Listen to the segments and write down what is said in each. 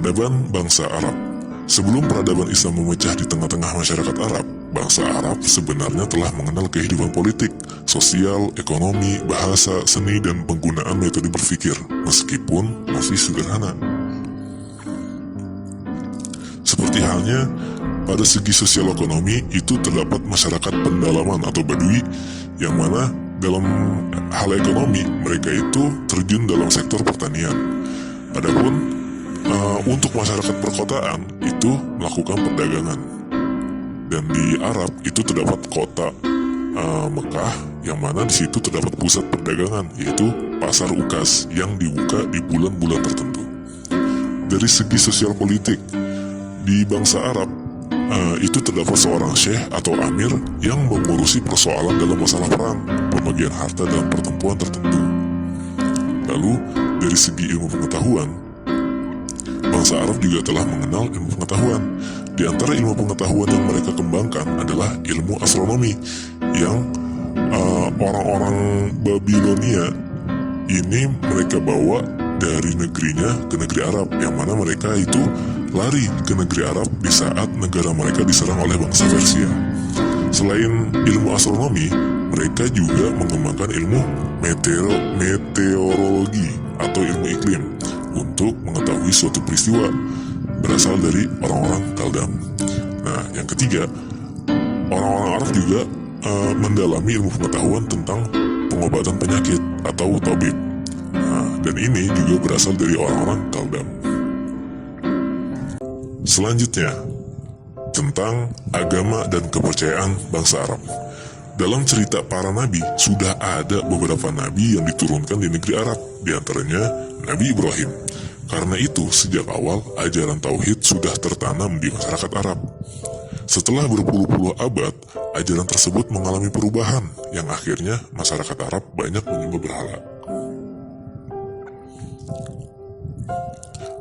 Peradaban bangsa Arab. Sebelum peradaban Islam memecah di tengah-tengah masyarakat Arab, bangsa Arab sebenarnya telah mengenal kehidupan politik, sosial, ekonomi, bahasa, seni, dan penggunaan metode berpikir, meskipun masih sederhana. Seperti halnya, pada segi sosial ekonomi itu terdapat masyarakat pendalaman atau badui, yang mana dalam hal ekonomi mereka itu terjun dalam sektor pertanian. Adapun untuk masyarakat perkotaan itu melakukan perdagangan. Dan di Arab itu terdapat kota Mekah, yang mana di situ terdapat pusat perdagangan, yaitu pasar Ukas yang dibuka di bulan-bulan tertentu. Dari segi sosial politik, di bangsa Arab itu terdapat seorang syekh atau amir yang mengurusi persoalan dalam masalah perang, pembagian harta dalam pertempuran tertentu. Lalu dari segi ilmu pengetahuan, bangsa Arab juga telah mengenal ilmu pengetahuan. Di antara ilmu pengetahuan yang mereka kembangkan adalah ilmu astronomi, yang orang-orang Babilonia ini mereka bawa dari negerinya ke negeri Arab, yang mana mereka itu lari ke negeri Arab di saat negara mereka diserang oleh bangsa Persia. Selain ilmu astronomi, mereka juga mengembangkan ilmu meteorologi atau ilmu iklim untuk mengetahui suatu peristiwa berasal dari orang-orang Kaldam. Nah, yang ketiga, orang-orang Arab juga mendalami ilmu pengetahuan tentang pengobatan penyakit atau tabib. Nah, dan ini juga berasal dari orang-orang Kaldam. Selanjutnya, tentang agama dan kepercayaan bangsa Arab. Dalam cerita para nabi, sudah ada beberapa nabi yang diturunkan di negeri Arab, di antaranya Nabi Ibrahim. Karena itu, sejak awal, ajaran Tauhid sudah tertanam di masyarakat Arab. Setelah berpuluh-puluh abad, ajaran tersebut mengalami perubahan, yang akhirnya masyarakat Arab banyak menyembah berhala.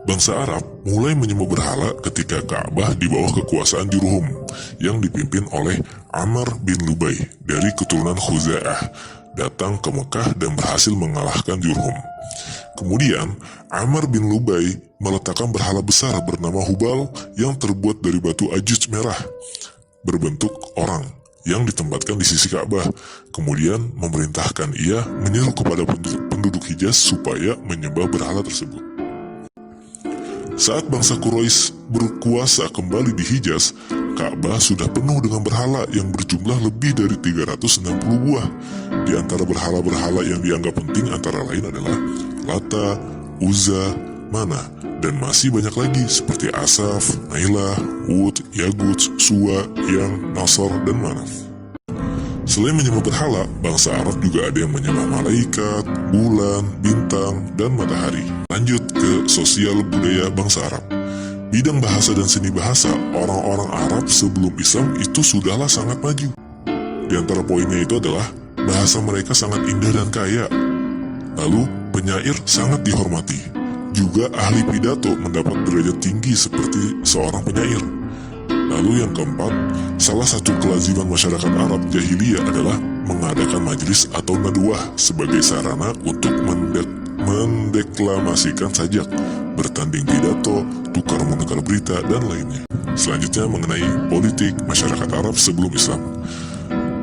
Bangsa Arab mulai menyembah berhala ketika Ka'bah di bawah kekuasaan Jurhum, yang dipimpin oleh Amr bin Lubai dari keturunan Khuza'ah, datang ke Mekah dan berhasil mengalahkan Jurhum. Kemudian, Amr bin Lubai meletakkan berhala besar bernama Hubal yang terbuat dari batu ajuj merah, berbentuk orang, yang ditempatkan di sisi Ka'bah. Kemudian memerintahkan ia menyeru kepada penduduk Hijaz supaya menyembah berhala tersebut. Saat bangsa Quraisy berkuasa kembali di Hijaz, Ka'bah sudah penuh dengan berhala yang berjumlah lebih dari 360 buah. Di antara berhala-berhala yang dianggap penting antara lain adalah Lata, Uzza, Mana, dan masih banyak lagi seperti Asaf, Nailah, Wud, Yagut, Suwa, Yang, Nasr, dan Manaf. Selain menyembah berhala, bangsa Arab juga ada yang menyembah malaikat, bulan, bintang, dan matahari. Lanjut ke sosial budaya bangsa Arab. Bidang bahasa dan seni bahasa, orang-orang Arab sebelum Islam itu sudahlah sangat maju. Di antara poinnya itu adalah bahasa mereka sangat indah dan kaya. Lalu, penyair sangat dihormati. Juga ahli pidato mendapat derajat tinggi seperti seorang penyair. Lalu yang keempat, salah satu kelaziman masyarakat Arab jahiliyah adalah mengadakan majelis atau nadwah sebagai sarana untuk mendeklamasikan sajak, bertanding pidato, tukar-menukar berita, dan lainnya. Selanjutnya mengenai politik masyarakat Arab sebelum Islam.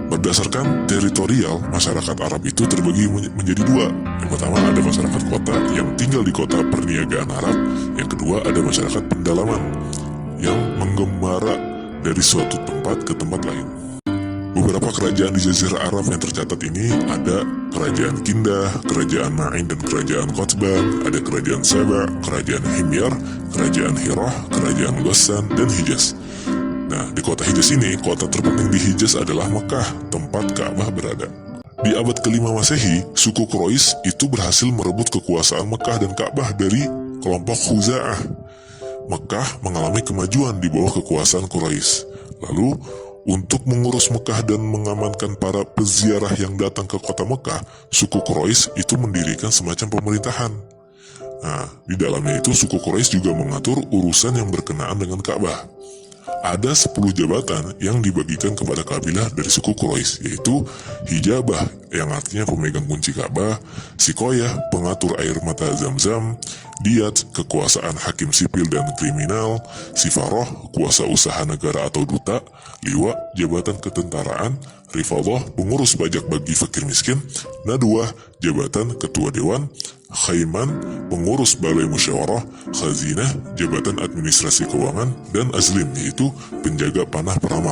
Berdasarkan teritorial, masyarakat Arab itu terbagi menjadi dua. Yang pertama ada masyarakat kota yang tinggal di kota perniagaan Arab. Yang kedua ada masyarakat pendalaman yang menggembara dari suatu tempat ke tempat lain. Beberapa kerajaan di Jazirah Arab yang tercatat ini ada kerajaan Kindah, kerajaan Ma'in dan kerajaan Qotban, ada kerajaan Saba, kerajaan Himyar, kerajaan Hirah, kerajaan Ghassan, dan Hijaz. Nah, di kota Hijaz ini, kota terpenting di Hijaz adalah Mekah, tempat Ka'bah berada. Di abad ke-5 Masehi, suku Quraisy itu berhasil merebut kekuasaan Mekah dan Ka'bah dari kelompok Khuza'ah. Mekah mengalami kemajuan di bawah kekuasaan Quraisy. Lalu, untuk mengurus Mekah dan mengamankan para peziarah yang datang ke kota Mekah, suku Quraisy itu mendirikan semacam pemerintahan. Nah, di dalamnya itu suku Quraisy juga mengatur urusan yang berkenaan dengan Ka'bah. Ada 10 jabatan yang dibagikan kepada kabilah dari suku Quraisy, yaitu Hijabah yang artinya pemegang kunci Ka'bah, Sikoyah pengatur air mata Zam-Zam, Diyat, kekuasaan hakim sipil dan kriminal. Sifaroh, kuasa usaha negara atau duta. Liwa, jabatan ketentaraan. Rifadah, pengurus pajak bagi fakir miskin. Nadwah, jabatan ketua dewan. Khaiman, pengurus balai musyawarah. Khazinah, jabatan administrasi keuangan. Dan azlim, yaitu penjaga panah peramal.